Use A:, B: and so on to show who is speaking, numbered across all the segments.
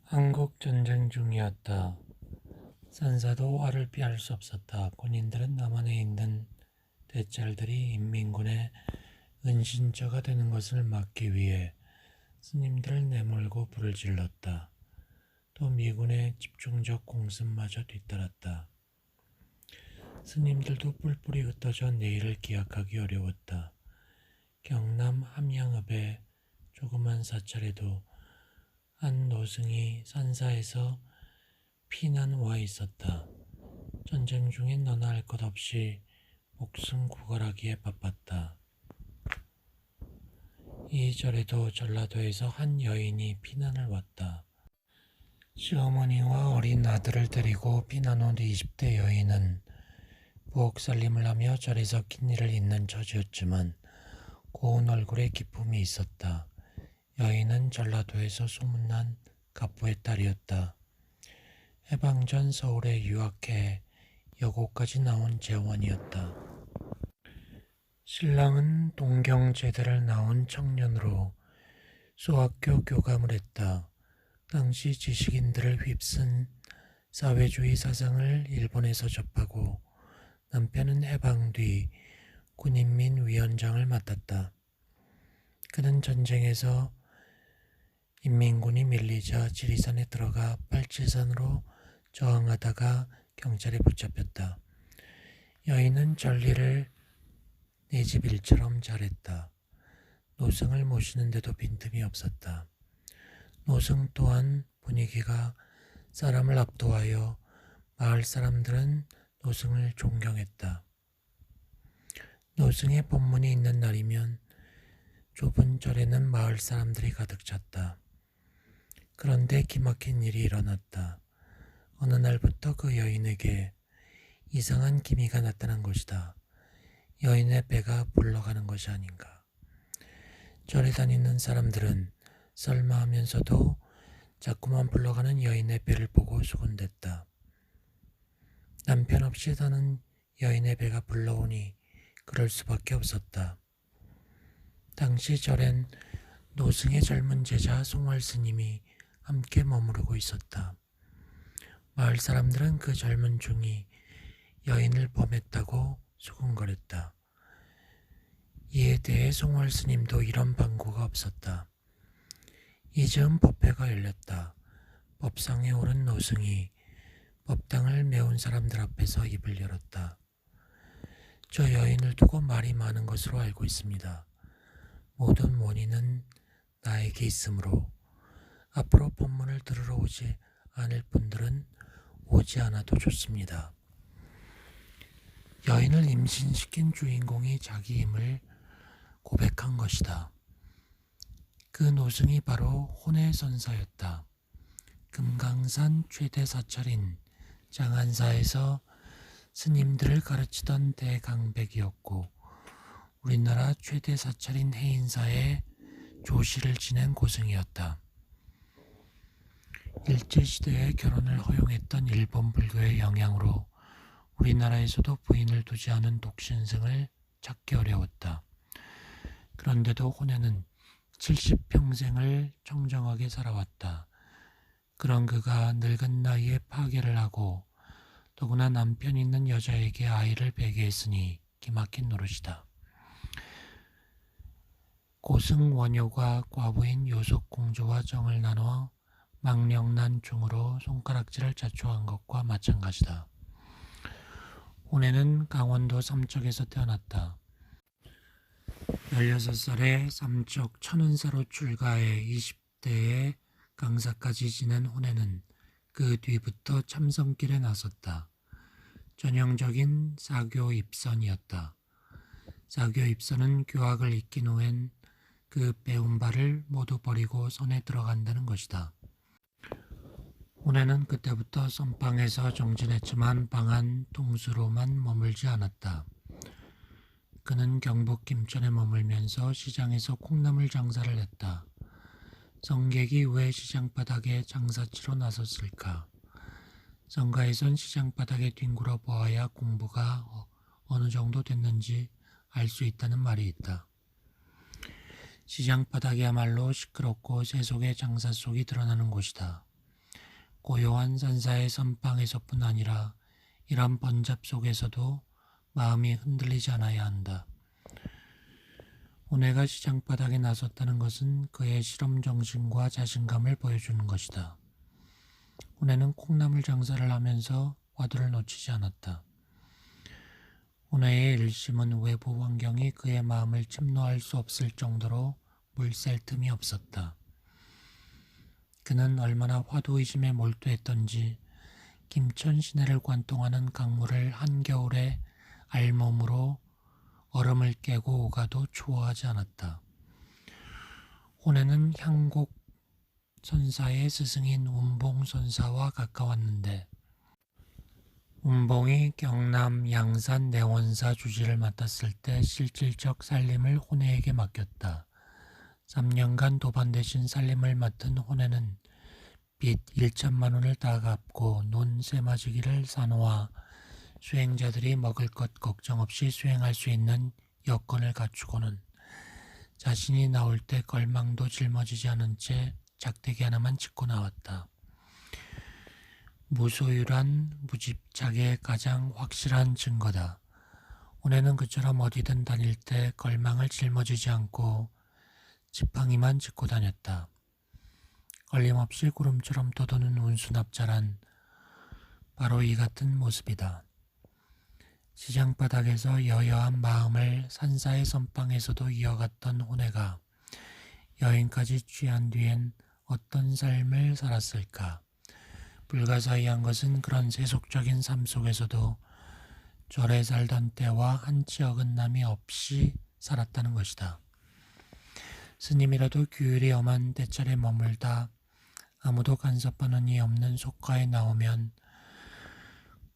A: 한국 전쟁 중이었다. 산사도 화를 피할 수 없었다. 군인들은 남한에 있는 대찰들이 인민군의 은신처가 되는 것을 막기 위해 스님들을 내몰고 불을 질렀다. 또 미군의 집중적 공습마저 뒤따랐다. 스님들도 뿔뿔이 흩어져 내일을 기약하기 어려웠다. 경남 함양읍의 조그만 사찰에도 한 노승이 산사에서 피난 와 있었다. 전쟁 중엔 너나 할 것 없이 목숨 구걸하기에 바빴다. 이 절에도 전라도에서 한 여인이 피난을 왔다. 시어머니와 어린 아들을 데리고 피난 온 20대 여인은 부엌 살림을 하며 절에서 긴 일을 잇는 처지였지만 고운 얼굴에 기품이 있었다. 여인은 전라도에서 소문난 갑부의 딸이었다. 해방 전 서울에 유학해 여고까지 나온 재원이었다. 신랑은 동경제대를 나온 청년으로 소학교 교감을 했다. 당시 지식인들을 휩쓴 사회주의 사상을 일본에서 접하고 남편은 해방 뒤 군인민위원장을 맡았다. 그는 전쟁에서 인민군이 밀리자 지리산에 들어가 빨치산으로 저항하다가 경찰에 붙잡혔다. 여인은 전리를 내 집 일처럼 잘했다. 노승을 모시는데도 빈틈이 없었다. 노승 또한 분위기가 사람을 압도하여 마을 사람들은 노승을 존경했다. 노승의 법문이 있는 날이면 좁은 절에는 마을 사람들이 가득 찼다. 그런데 기막힌 일이 일어났다. 어느 날부터 그 여인에게 이상한 기미가 나타난 것이다. 여인의 배가 불러가는 것이 아닌가. 절에 다니는 사람들은 설마하면서도 자꾸만 불러가는 여인의 배를 보고 수군댔다. 남편 없이 사는 여인의 배가 불러오니 그럴 수밖에 없었다. 당시 절엔 노승의 젊은 제자 송월 스님이 함께 머무르고 있었다. 마을 사람들은 그 젊은 중이 여인을 범했다고 수군거렸다. 이에 대해 송월 스님도 이런 방구가 없었다. 이즈음 법회가 열렸다. 법상에 오른 노승이 법당을 메운 사람들 앞에서 입을 열었다. 저 여인을 두고 말이 많은 것으로 알고 있습니다. 모든 원인은 나에게 있으므로 앞으로 법문을 들으러 오지 않을 분들은 오지 않아도 좋습니다. 여인을 임신시킨 주인공이 자기 힘을 고백한 것이다. 그 노승이 바로 혼외선사였다. 금강산 최대 사찰인 장안사에서 스님들을 가르치던 대강백이었고 우리나라 최대 사찰인 해인사에 조실을 지낸 고승이었다. 일제시대에 결혼을 허용했던 일본 불교의 영향으로 우리나라에서도 부인을 두지 않은 독신승을 찾기 어려웠다. 그런데도 혼외는 70평생을 청정하게 살아왔다. 그런 그가 늙은 나이에 파괴를 하고 더구나 남편 있는 여자에게 아이를 베게 했으니 기막힌 노릇이다. 고승 원효가 과부인 요속공주와 정을 나눠 망령난 중으로 손가락질을 자초한 것과 마찬가지다. 혼외는 강원도 삼척에서 태어났다. 16살에 삼척 천은사로 출가해 20대에 강사까지 지낸 혼외는 그 뒤부터 참선길에 나섰다. 전형적인 사교 입선이었다. 사교 입선은 교학을 익힌 후엔 그 배운 바를 모두 버리고 선에 들어간다는 것이다. 혼외는 그때부터 선방에서 정진했지만 방한 동수로만 머물지 않았다. 그는 경북 김천에 머물면서 시장에서 콩나물 장사를 했다. 성객이 왜 시장바닥에 장사치러 나섰을까? 성가에선 시장바닥에 뒹굴어 보아야 공부가 어느 정도 됐는지 알 수 있다는 말이 있다. 시장바닥이야말로 시끄럽고 세속의 장사 속이 드러나는 곳이다. 고요한 산사의 선방에서뿐 아니라 이런 번잡 속에서도 마음이 흔들리지 않아야 한다. 혼혜가 시장바닥에 나섰다는 것은 그의 실험 정신과 자신감을 보여주는 것이다. 혼혜는 콩나물 장사를 하면서 화두를 놓치지 않았다. 혼혜의 일심은 외부 환경이 그의 마음을 침노할 수 없을 정도로 물샐 틈이 없었다. 그는 얼마나 화두의심에 몰두했던지 김천 시내를 관통하는 강물을 한겨울에 알몸으로 얼음을 깨고 오가도 추워하지 않았다. 혼혜는 향곡 선사의 스승인 운봉 선사와 가까웠는데 운봉이 경남 양산 내원사 주지를 맡았을 때 실질적 살림을 혼혜에게 맡겼다. 3년간 도반 대신 살림을 맡은 혼혜는 빚 1천만 원을 다 갚고 논 세마지기를 사놓아 수행자들이 먹을 것 걱정 없이 수행할 수 있는 여건을 갖추고는 자신이 나올 때 걸망도 짊어지지 않은 채 작대기 하나만 짚고 나왔다. 무소유란 무집착의 가장 확실한 증거다. 혼혜는 그처럼 어디든 다닐 때 걸망을 짊어지지 않고 지팡이만 짚고 다녔다. 걸림없이 구름처럼 돋우는 운수납자란 바로 이 같은 모습이다. 시장바닥에서 여여한 마음을 산사의 선방에서도 이어갔던 혼혜가 여인까지 취한 뒤엔 어떤 삶을 살았을까? 불가사의한 것은 그런 세속적인 삶 속에서도 절에 살던 때와 한치 어긋남이 없이 살았다는 것이다. 스님이라도 규율이 엄한 때찰에 머물다 아무도 간섭하는 이 없는 속가에 나오면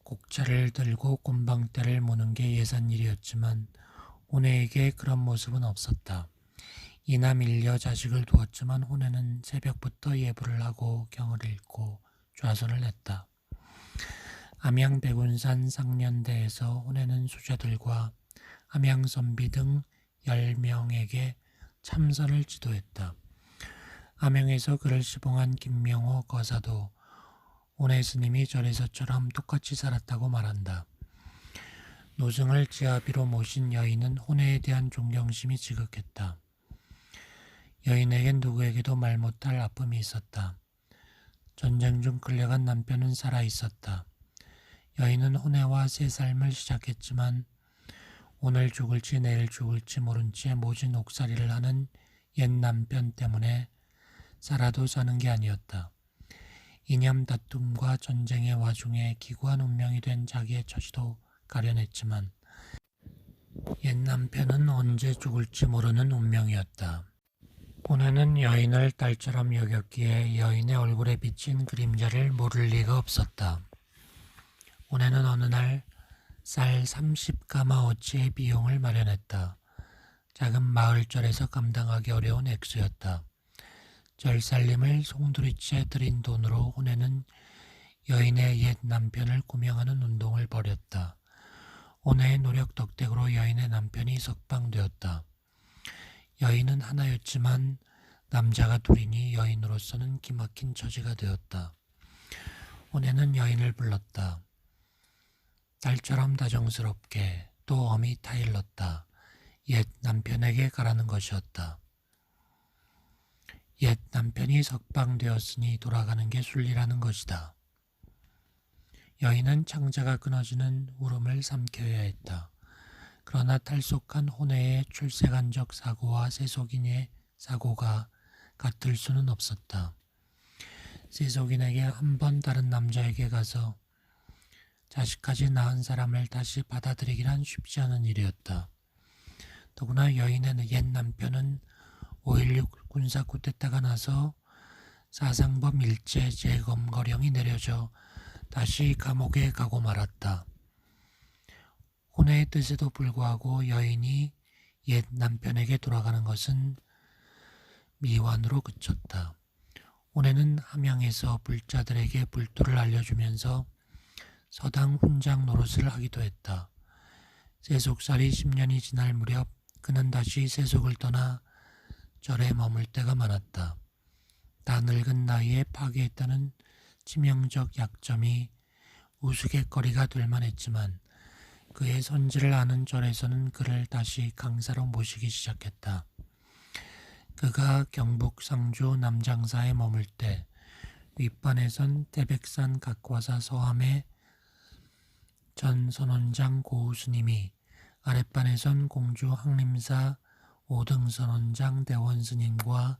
A: 곡차를 들고 곰방대를 무는 게 예산일이었지만 혼혜에게 그런 모습은 없었다. 이나 밀려 자식을 두었지만 혼혜는 새벽부터 예불을 하고 경을 읽고 좌선을 했다. 암양백운산 상련대에서 혼혜는 수자들과 암양선비 등 10명에게 참선을 지도했다. 암양에서 그를 시봉한 김명호 거사도 혼혜 스님이 절에서처럼 똑같이 살았다고 말한다. 노승을 지아비로 모신 여인은 혼혜에 대한 존경심이 지극했다. 여인에겐 누구에게도 말 못할 아픔이 있었다. 전쟁 중 끌려간 남편은 살아있었다. 여인은 혼혜와 새 삶을 시작했지만 오늘 죽을지 내일 죽을지 모른 채 모진 옥살이를 하는 옛 남편 때문에 살아도 사는 게 아니었다. 이념 다툼과 전쟁의 와중에 기구한 운명이 된 자기의 처지도 가련했지만 옛 남편은 언제 죽을지 모르는 운명이었다. 혼혜는 여인을 딸처럼 여겼기에 여인의 얼굴에 비친 그림자를 모를 리가 없었다. 혼혜는 어느 날 쌀 30가마어치의 비용을 마련했다. 작은 마을절에서 감당하기 어려운 액수였다. 절살림을 송두리째 들인 돈으로 혼혜는 여인의 옛 남편을 구명하는 운동을 벌였다. 혼혜의 노력 덕택으로 여인의 남편이 석방되었다. 여인은 하나였지만 남자가 둘이니 여인으로서는 기막힌 처지가 되었다. 혼혜는 여인을 불렀다. 딸처럼 다정스럽게 또 엄히 타일렀다. 옛 남편에게 가라는 것이었다. 옛 남편이 석방되었으니 돌아가는 게 순리라는 것이다. 여인은 창자가 끊어지는 울음을 삼켜야 했다. 그러나 탈속한 혼혜의 출세간적 사고와 세속인의 사고가 같을 수는 없었다. 세속인에게 한 번 다른 남자에게 가서 자식까지 낳은 사람을 다시 받아들이기란 쉽지 않은 일이었다. 더구나 여인의 옛 남편은 5.16 군사 쿠데타가 나서 사상범 일제 재검거령이 내려져 다시 감옥에 가고 말았다. 혼혜의 뜻에도 불구하고 여인이 옛 남편에게 돌아가는 것은 미완으로 그쳤다. 혼혜는 함양에서 불자들에게 불도를 알려주면서 서당 훈장 노릇을 하기도 했다. 세속살이 10년이 지날 무렵 그는 다시 세속을 떠나 절에 머물 때가 많았다. 다 늙은 나이에 파괴했다는 치명적 약점이 우스갯거리가 될 만했지만 그의 선지를 아는 절에서는 그를 다시 강사로 모시기 시작했다. 그가 경북 상주 남장사에 머물 때 윗반에선 태백산 각과사 서함의 전 선원장 고우스님이, 아랫반에선 공주 항림사 오등선원장 대원스님과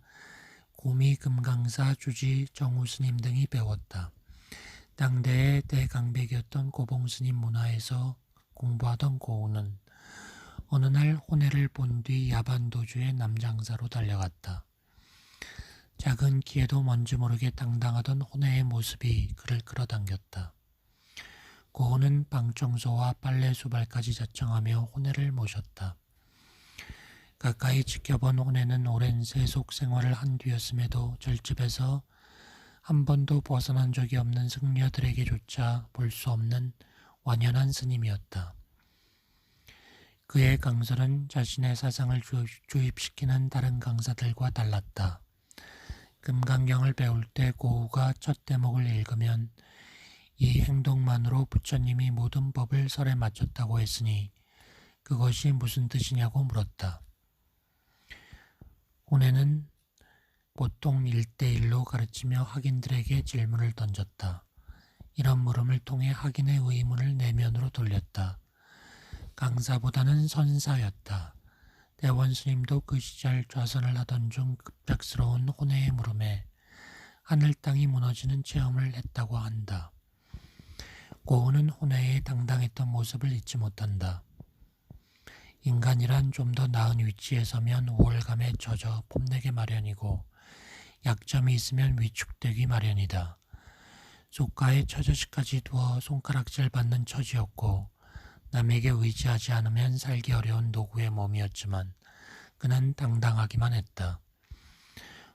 A: 구미금강사 주지 정우스님 등이 배웠다. 당대의 대강백이었던 고봉스님 문화에서 공부하던 고우는 어느 날 혼애를 본 뒤 야반도주의 남장사로 달려갔다. 작은 키에도 뭔지 모르게 당당하던 혼애의 모습이 그를 끌어당겼다. 고우는 방청소와 빨래 수발까지 자청하며 혼애를 모셨다. 가까이 지켜본 혼애는 오랜 세속 생활을 한 뒤였음에도 절집에서 한 번도 벗어난 적이 없는 승려들에게조차 볼 수 없는 완연한 스님이었다. 그의 강설은 자신의 사상을 주입시키는 다른 강사들과 달랐다. 금강경을 배울 때 고우가 첫 대목을 읽으면 이 행동만으로 부처님이 모든 법을 설에 맞췄다고 했으니 그것이 무슨 뜻이냐고 물었다. 혼애는 보통 1대1로 가르치며 학인들에게 질문을 던졌다. 이런 물음을 통해 학인의 의문을 내면으로 돌렸다. 강사보다는 선사였다. 대원스님도 그 시절 좌선을 하던 중 급작스러운 혼애의 물음에 하늘 땅이 무너지는 체험을 했다고 한다. 고우는 혼애의 당당했던 모습을 잊지 못한다. 인간이란 좀 더 나은 위치에 서면 우월감에 젖어 뽐내기 마련이고 약점이 있으면 위축되기 마련이다. 속가에 처자식까지 두어 손가락질 받는 처지였고 남에게 의지하지 않으면 살기 어려운 노구의 몸이었지만 그는 당당하기만 했다.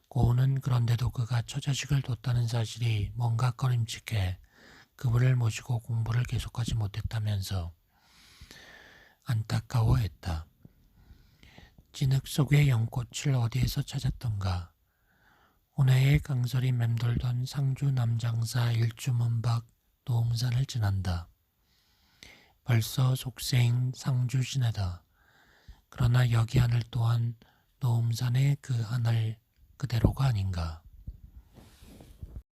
A: 고우는 그런데도 그가 처자식을 뒀다는 사실이 뭔가 꺼림칙해 그분을 모시고 공부를 계속하지 못했다면서 안타까워했다. 진흙 속의 연꽃을 어디에서 찾았던가. 혼애의 강설이 맴돌던 상주 남장사 일주문 밖 노음산을 지난다. 벌써 속세인 상주 시내다. 그러나 여기 하늘 또한 노음산의 그 하늘 그대로가 아닌가.